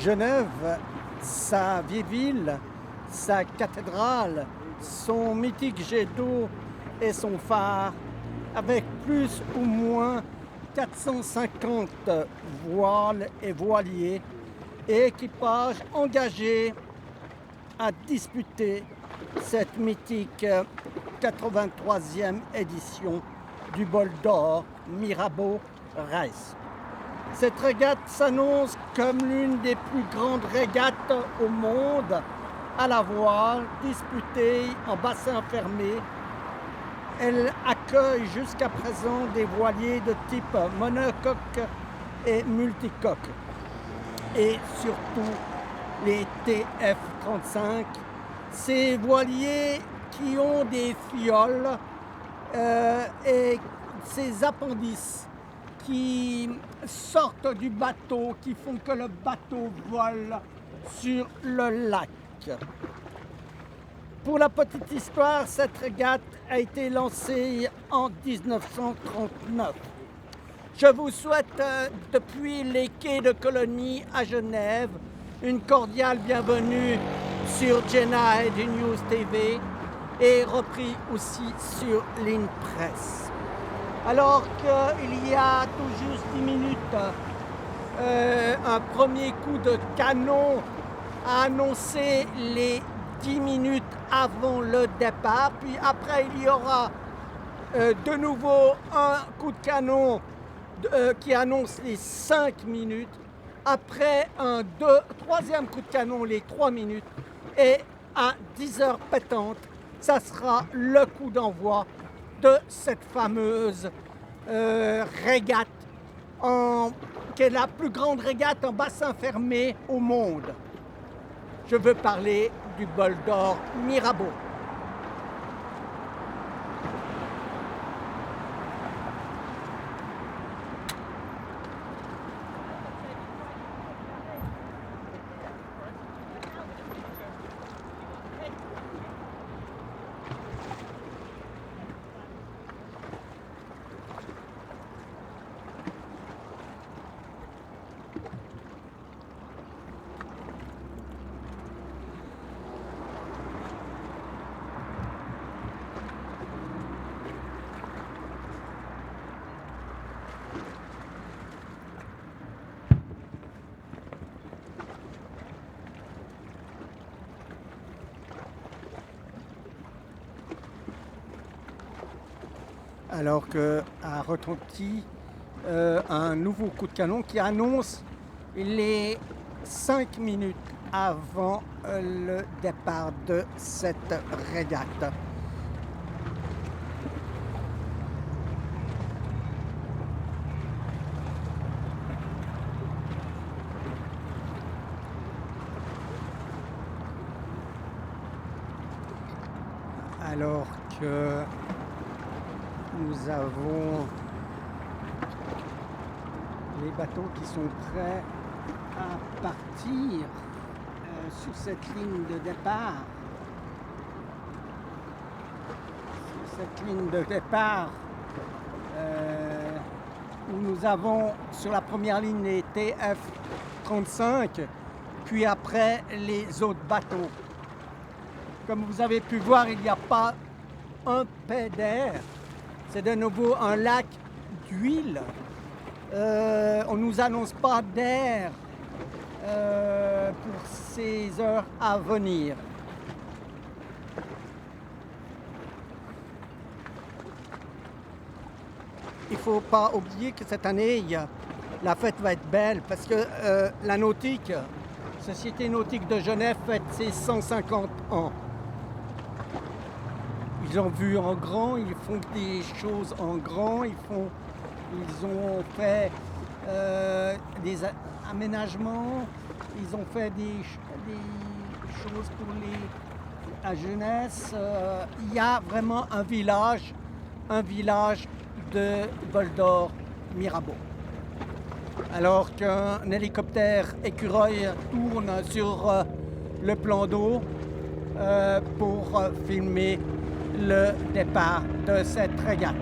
Genève, sa vieille ville, sa cathédrale, son mythique jet d'eau et son phare, avec plus ou moins 450 voiles et voiliers et équipages engagés à disputer cette mythique 83e édition du Bol d'Or Mirabeau Race. Cette régate s'annonce comme l'une des plus grandes régates au monde à la voile, disputée en bassin fermé. Elle accueille jusqu'à présent des voiliers de type monocoque et multicoque, et surtout les TF-35, ces voiliers qui ont des fioles et ces appendices qui sortent du bateau, qui font que le bateau vole sur le lac. Pour la petite histoire, cette régate a été lancée en 1939. Je vous souhaite depuis les quais de Colonie à Genève une cordiale bienvenue sur Jenna et du News TV et repris aussi sur Ligne Presse. Alors qu'il y a tout juste 10 minutes, un premier coup de canon a annoncé les 10 minutes avant le départ, puis après il y aura de nouveau un coup de canon qui annonce les 5 minutes, après un troisième coup de canon les 3 minutes, et à 10h pétantes, ça sera le coup d'envoi de cette fameuse régate qui est la plus grande régate en bassin fermé au monde. Je veux parler du Bol d'Or Mirabeau. Alors qu'a retenti un nouveau coup de canon qui annonce les 5 minutes avant le départ de cette régate. Alors que nous avons les bateaux qui sont prêts à partir sur cette ligne de départ. Sur cette ligne de départ où nous avons sur la première ligne les TF-35, puis après les autres bateaux. Comme vous avez pu voir, il n'y a pas un pet d'air. C'est de nouveau un lac d'huile. On ne nous annonce pas d'air pour ces heures à venir. Il ne faut pas oublier que cette année, la fête va être belle parce que la nautique, Société nautique de Genève, fête ses 150 ans. Ils ont vu en grand, ils font des choses en grand, ils ont fait des aménagements, ils ont fait des choses pour la jeunesse. Il y a vraiment un village de Bol d'Or Mirabeau. Alors qu'un hélicoptère écureuil tourne sur le plan d'eau pour filmer le départ de cette régate.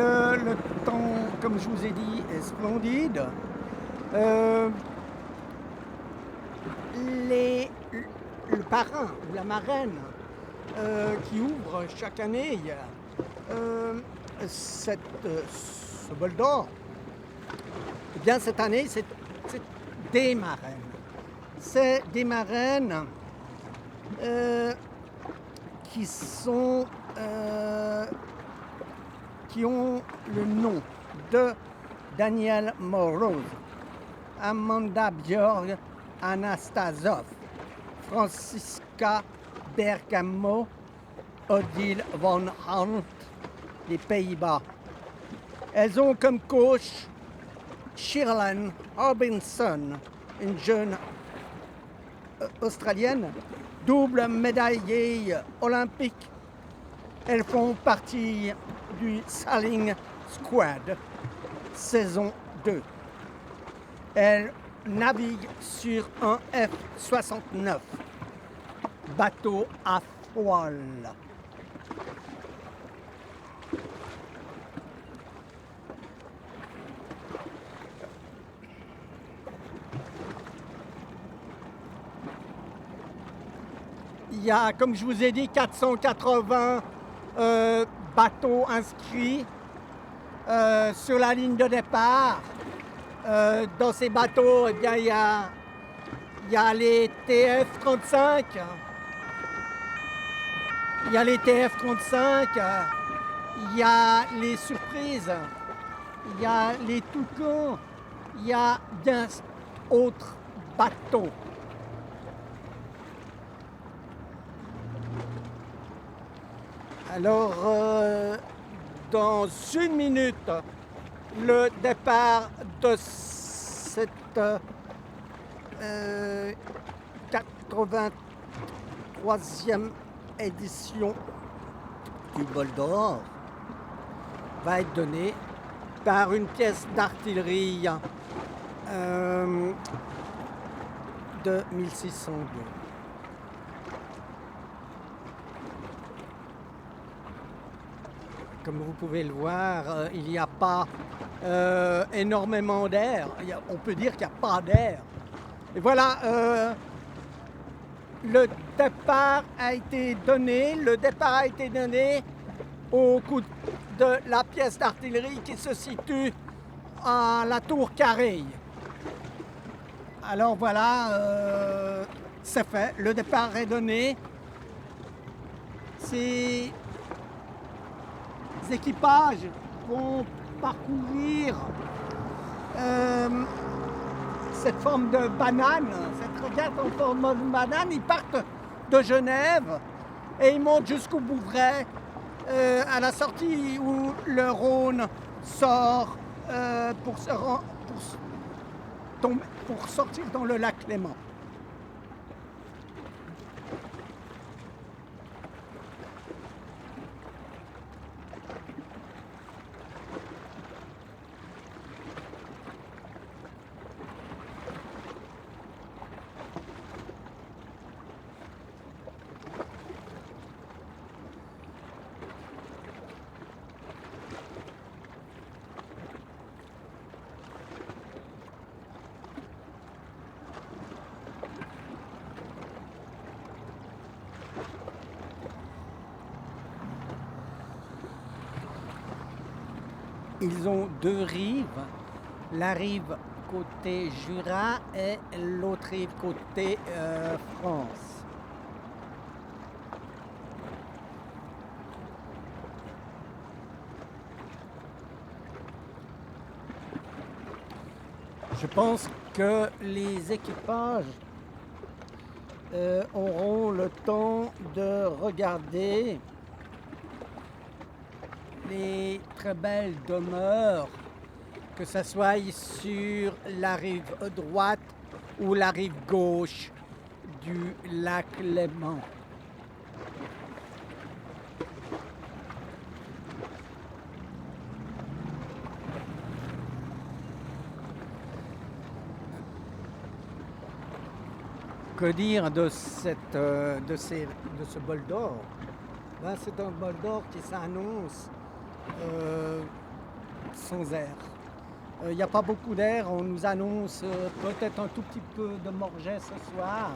le temps, comme je vous ai dit, est splendide. Euh, le parrain ou la marraine qui ouvre chaque année ce bol d'or, eh bien cette année c'est des marraines. C'est des marraines qui ont le nom de Daniel Morose, Amanda Björk Anastasov, Franziska Bergamo, Odile von Hunt des Pays-Bas. Elles ont comme coach Shirley Robinson, une jeune australienne, double médaillée olympique. Elles font partie du Sailing Squad saison 2. Elles naviguent sur un F-69, bateau à voile. Il y a, comme je vous ai dit, 480 bateaux inscrits sur la ligne de départ. Dans ces bateaux, eh bien, il y a les TF-35. Il y a les TF-35, il y a les surprises, il y a les toucans, il y a bien autres bateaux. Alors, dans une minute, le départ de cette 83e édition du bol d'or va être donné par une pièce d'artillerie de 1602. Comme vous pouvez le voir, il n'y a pas énormément d'air. On peut dire qu'il n'y a pas d'air. Et voilà, le départ a été donné. Le départ a été donné au coup de la pièce d'artillerie qui se situe à la tour Carreille. Alors voilà, c'est fait. Le départ est donné. Ces équipages vont parcourir cette forme de banane, cette régate en forme de banane. Ils partent de Genève et ils montent jusqu'au Bouvray, à la sortie où le Rhône sort pour sortir dans le lac Léman. Ils ont deux rives, la rive côté Jura et l'autre rive côté France. Je pense que les équipages auront le temps de regarder les très belles demeures, que ce soit sur la rive droite ou la rive gauche du lac Léman. Que dire de ce bol d'or? Ben, c'est un bol d'or qui s'annonce sans air. Il n'y a pas beaucoup d'air, on nous annonce peut-être un tout petit peu de morget ce soir,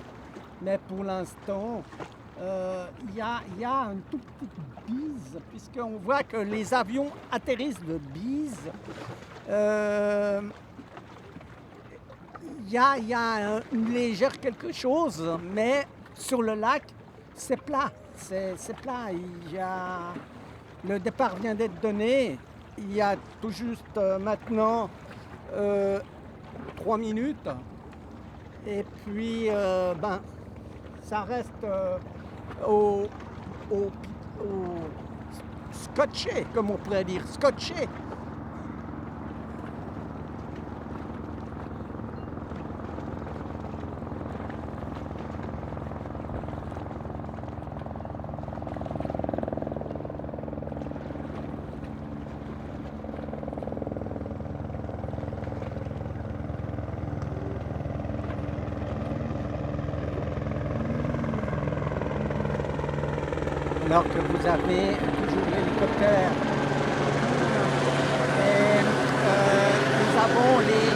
mais pour l'instant, il y a une toute petite bise, puisqu'on voit que les avions atterrissent de bise. Il y a une légère quelque chose, mais sur le lac, c'est plat. C'est plat. Le départ vient d'être donné. Il y a tout juste maintenant 3 minutes. Et puis, ça reste au scotché, comme on pourrait dire, scotché. Alors que vous avez toujours l'hélicoptère. Et nous avons les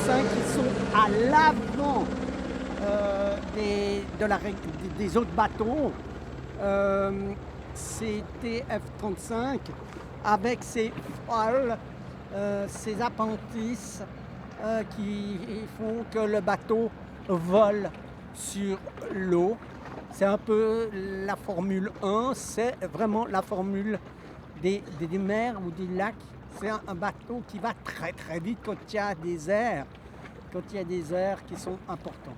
TF-35 qui sont à l'avant des autres bateaux. Ces TF-35 avec ces voiles, ces appendices qui font que le bateau vole sur l'eau. C'est un peu la Formule 1, c'est vraiment la formule des mers ou des lacs. C'est un bateau qui va très très vite quand il y a des airs, qui sont importants.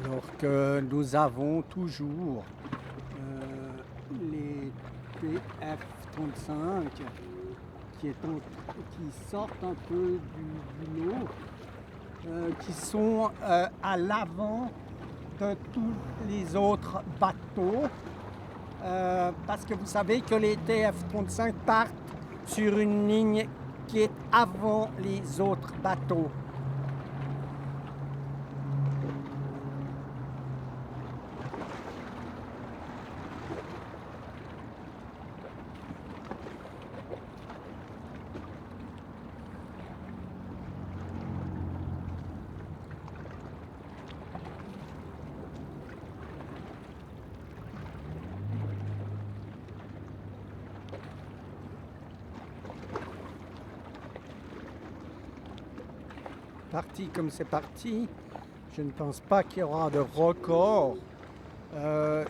Alors que nous avons toujours les TF-35 qui sortent un peu du lot, qui sont à l'avant de tous les autres bateaux, parce que vous savez que les TF-35 partent sur une ligne qui est avant les autres bateaux. Parti comme c'est parti, je ne pense pas qu'il y aura de record de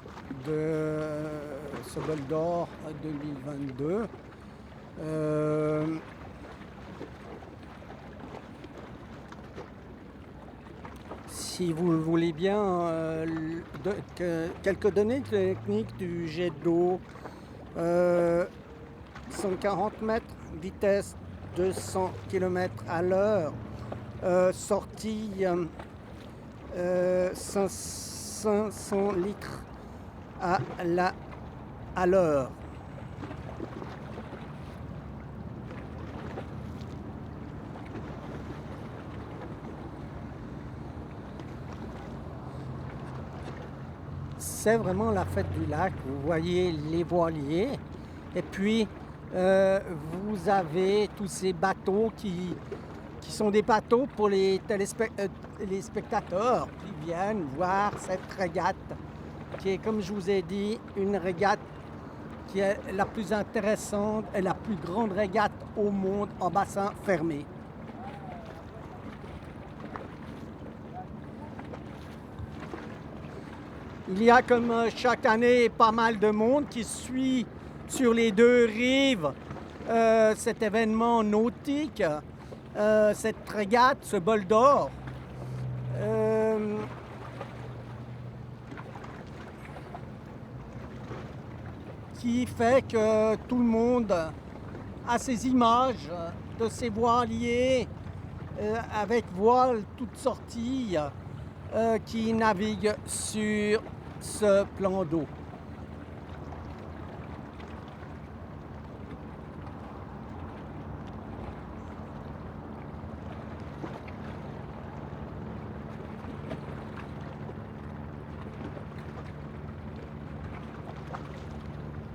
ce bol d'or 2022. Si vous le voulez bien, quelques données techniques du jet d'eau. 140 mètres, vitesse 200 km à l'heure. Sortie 500 litres à l'heure. C'est vraiment la fête du lac. Vous voyez les voiliers et puis vous avez tous ces bateaux qui sont des bateaux pour les spectateurs qui viennent voir cette régate qui est, comme je vous ai dit, une régate qui est la plus intéressante et la plus grande régate au monde en bassin fermé. Il y a comme chaque année pas mal de monde qui suit sur les deux rives cet événement nautique, cette régate, ce bol d'or. Qui fait que tout le monde a ces images de ces voiliers avec voiles toutes sorties qui naviguent sur ce plan d'eau.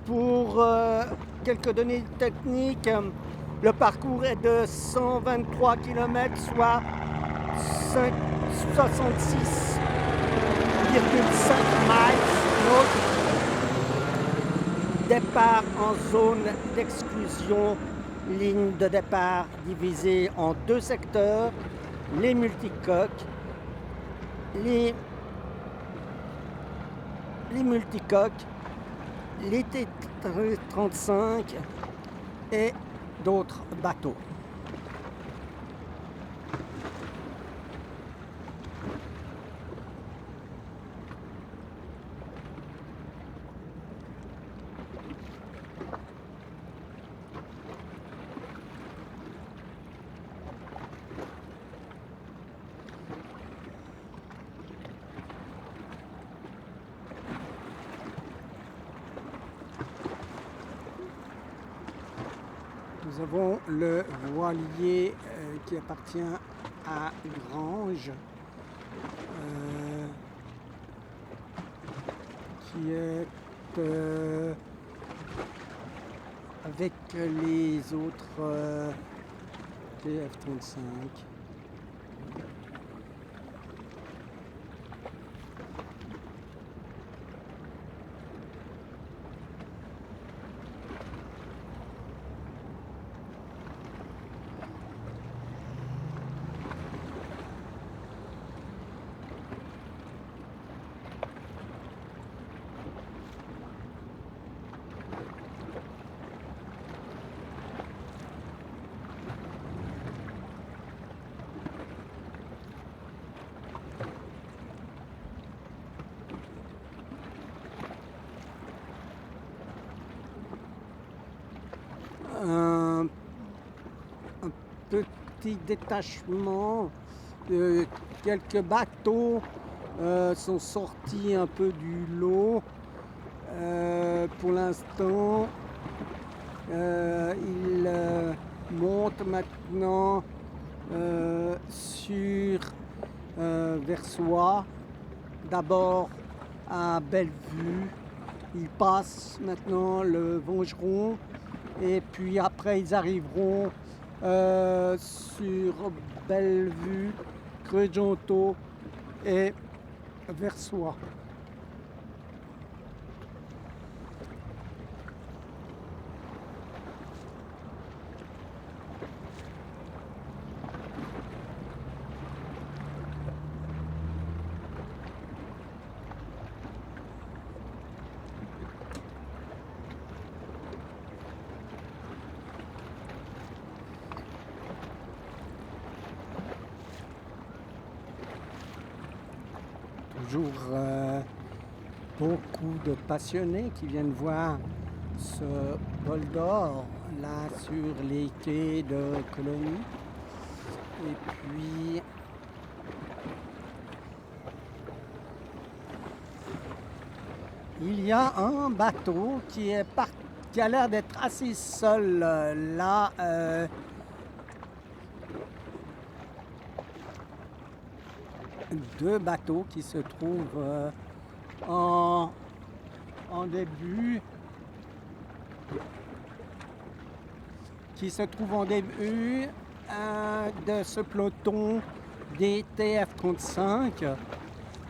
Pour quelques données techniques, le parcours est de 123 km, soit 66,5 miles. Départ en zone d'exclusion, ligne de départ divisée en deux secteurs, les multicoques, les T-35 et d'autres bateaux. Nous avons le voilier qui appartient à Grange, qui est avec les autres TF-35. Un petit détachement, quelques bateaux sont sortis un peu du lot. Pour l'instant, ils montent maintenant sur Versoix, d'abord à Bellevue. Ils passent maintenant le Vongeron. Et puis après, ils arriveront sur Bellevue, Creux-Jonto et Versoix. Toujours beaucoup de passionnés qui viennent voir ce bol d'or là sur les quais de Colonie. Et puis il y a un bateau qui a l'air d'être assez seul là. Deux bateaux qui se trouvent en début, de ce peloton des TF-35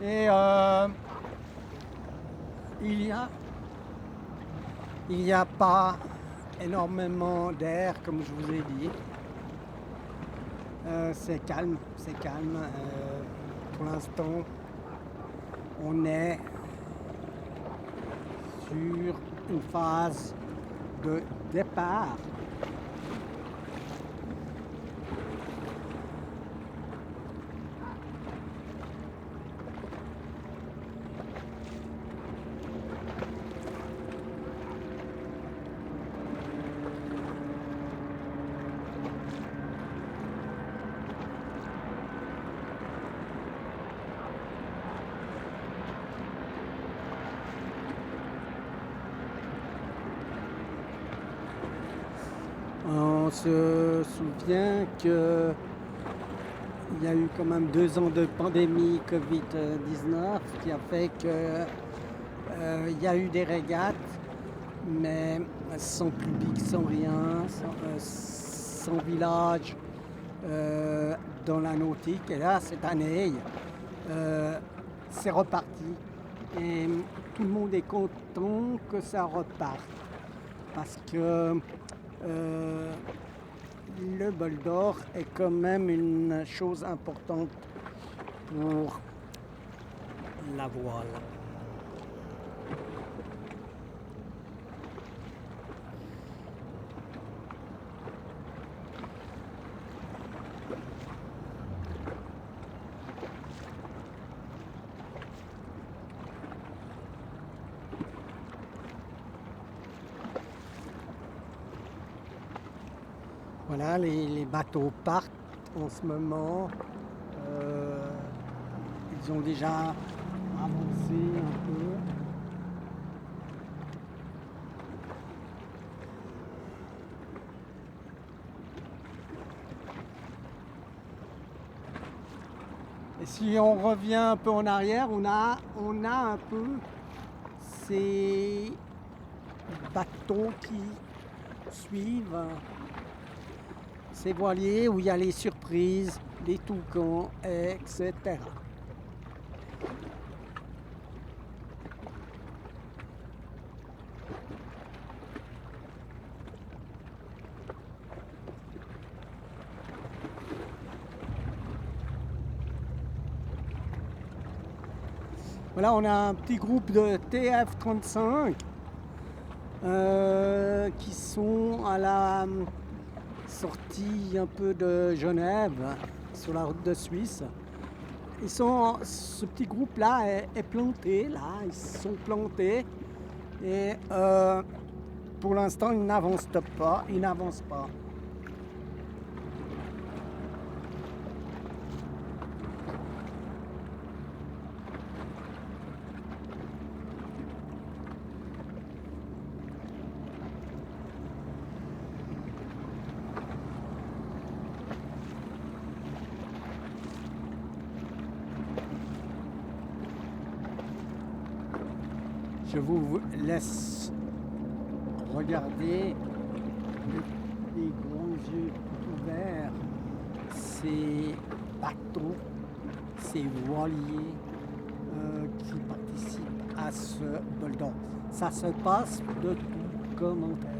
et il n'y a pas énormément d'air, comme je vous ai dit. C'est calme. Pour l'instant, on est sur une phase de départ. On se souvient qu'il y a eu quand même 2 ans de pandémie Covid-19 qui a fait que il y a eu des régates, mais sans public, sans rien, sans village dans la nautique. Et là, cette année, c'est reparti. Et tout le monde est content que ça reparte. Parce que le bol d'or est quand même une chose importante pour la voile. Voilà, les bateaux partent en ce moment. Ils ont déjà avancé un peu. Et si on revient un peu en arrière, on a un peu ces bateaux qui suivent ces voiliers où il y a les surprises, les toucans, etc. Voilà, on a un petit groupe de TF-35 qui sont à la sortie un peu de Genève, sur la route de Suisse. Ce petit groupe-là est planté, là, ils sont plantés et pour l'instant ils n'avancent pas, Je vous laisse regarder les grands yeux ouverts ces bateaux, ces voiliers qui participent à ce bol d'or. Ça se passe de tout commentaire.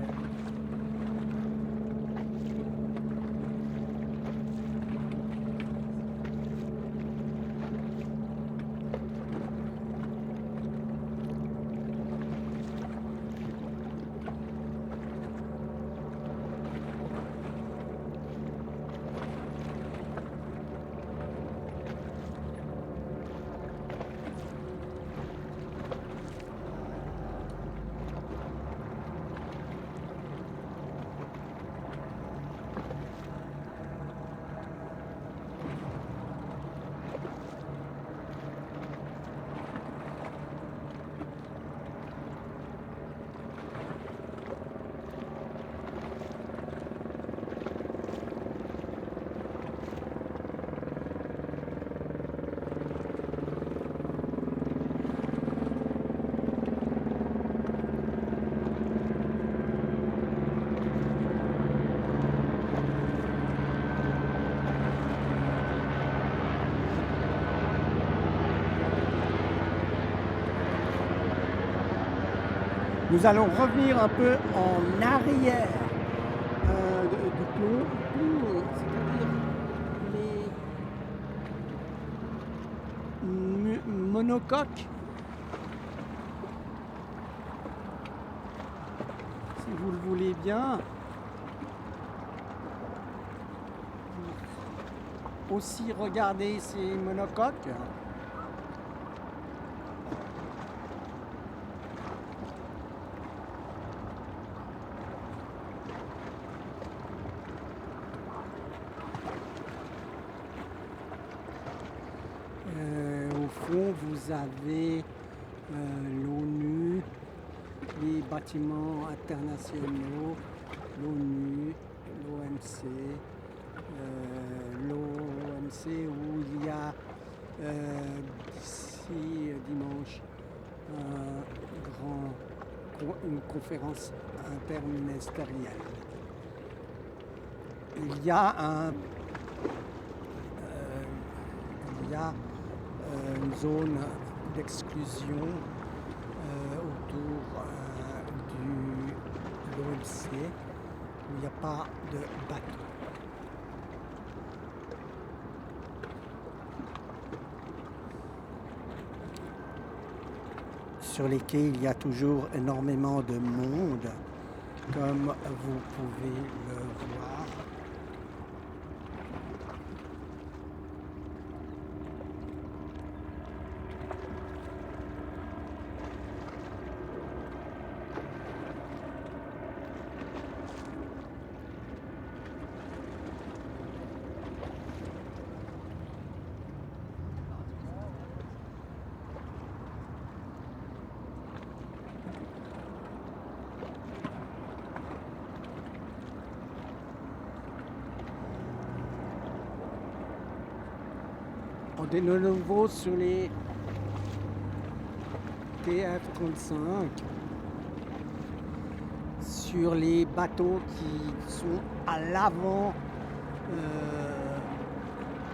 Nous allons revenir un peu en arrière du plomb, c'est-à-dire les monocoques si vous le voulez bien, aussi regarder ces monocoques. Au fond, vous avez l'ONU, les bâtiments internationaux, l'ONU, l'OMC, où il y a d'ici dimanche une conférence interministérielle. Il y a une zone d'exclusion autour de l'OMC où il n'y a pas de bateau. Sur les quais, il y a toujours énormément de monde, comme vous pouvez le voir. On est de nouveau sur les TF-35, sur les bateaux qui sont à l'avant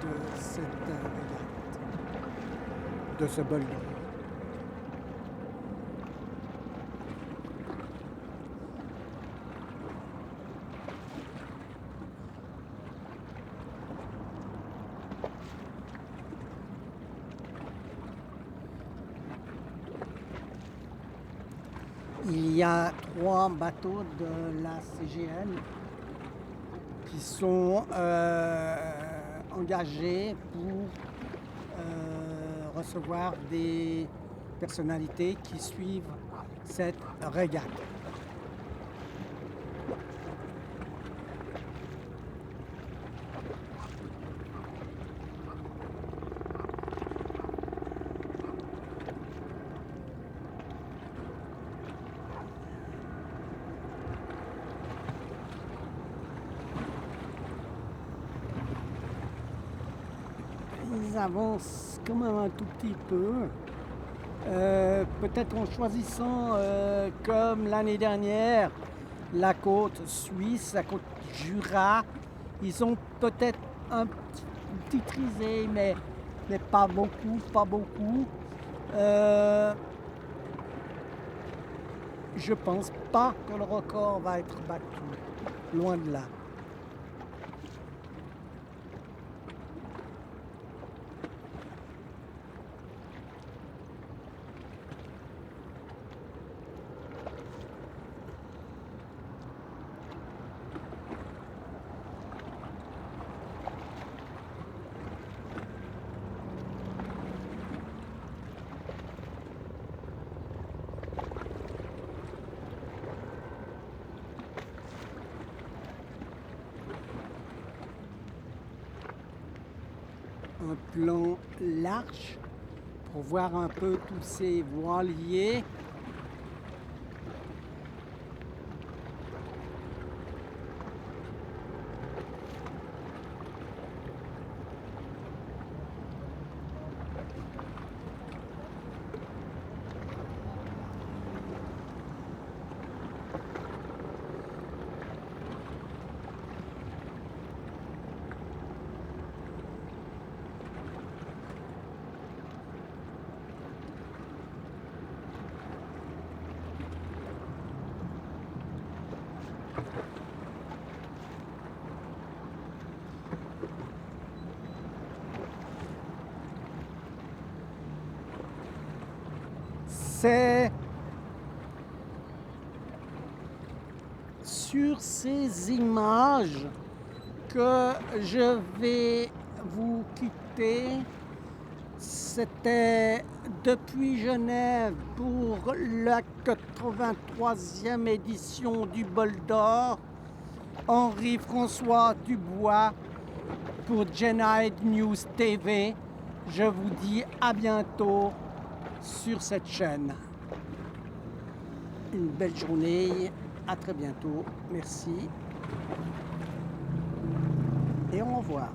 de cette régate, de ce bol d'eau. Il y a 3 bateaux de la CGN qui sont engagés pour recevoir des personnalités qui suivent cette régate. Ils avancent quand même un tout petit peu. Peut-être en choisissant, comme l'année dernière, la côte suisse, la côte Jura. Ils ont peut-être un petit risée, mais pas beaucoup, pas beaucoup. Je pense pas que le record va être battu, loin de là. Un plan large pour voir un peu tous ces voiliers. sur ces images que je vais vous quitter. C'était depuis Genève pour la 83e édition du Bol d'Or. Henri-François Dubois pour Genide News TV. Je vous dis à bientôt sur cette chaîne. Une belle journée, à très bientôt, merci et au revoir.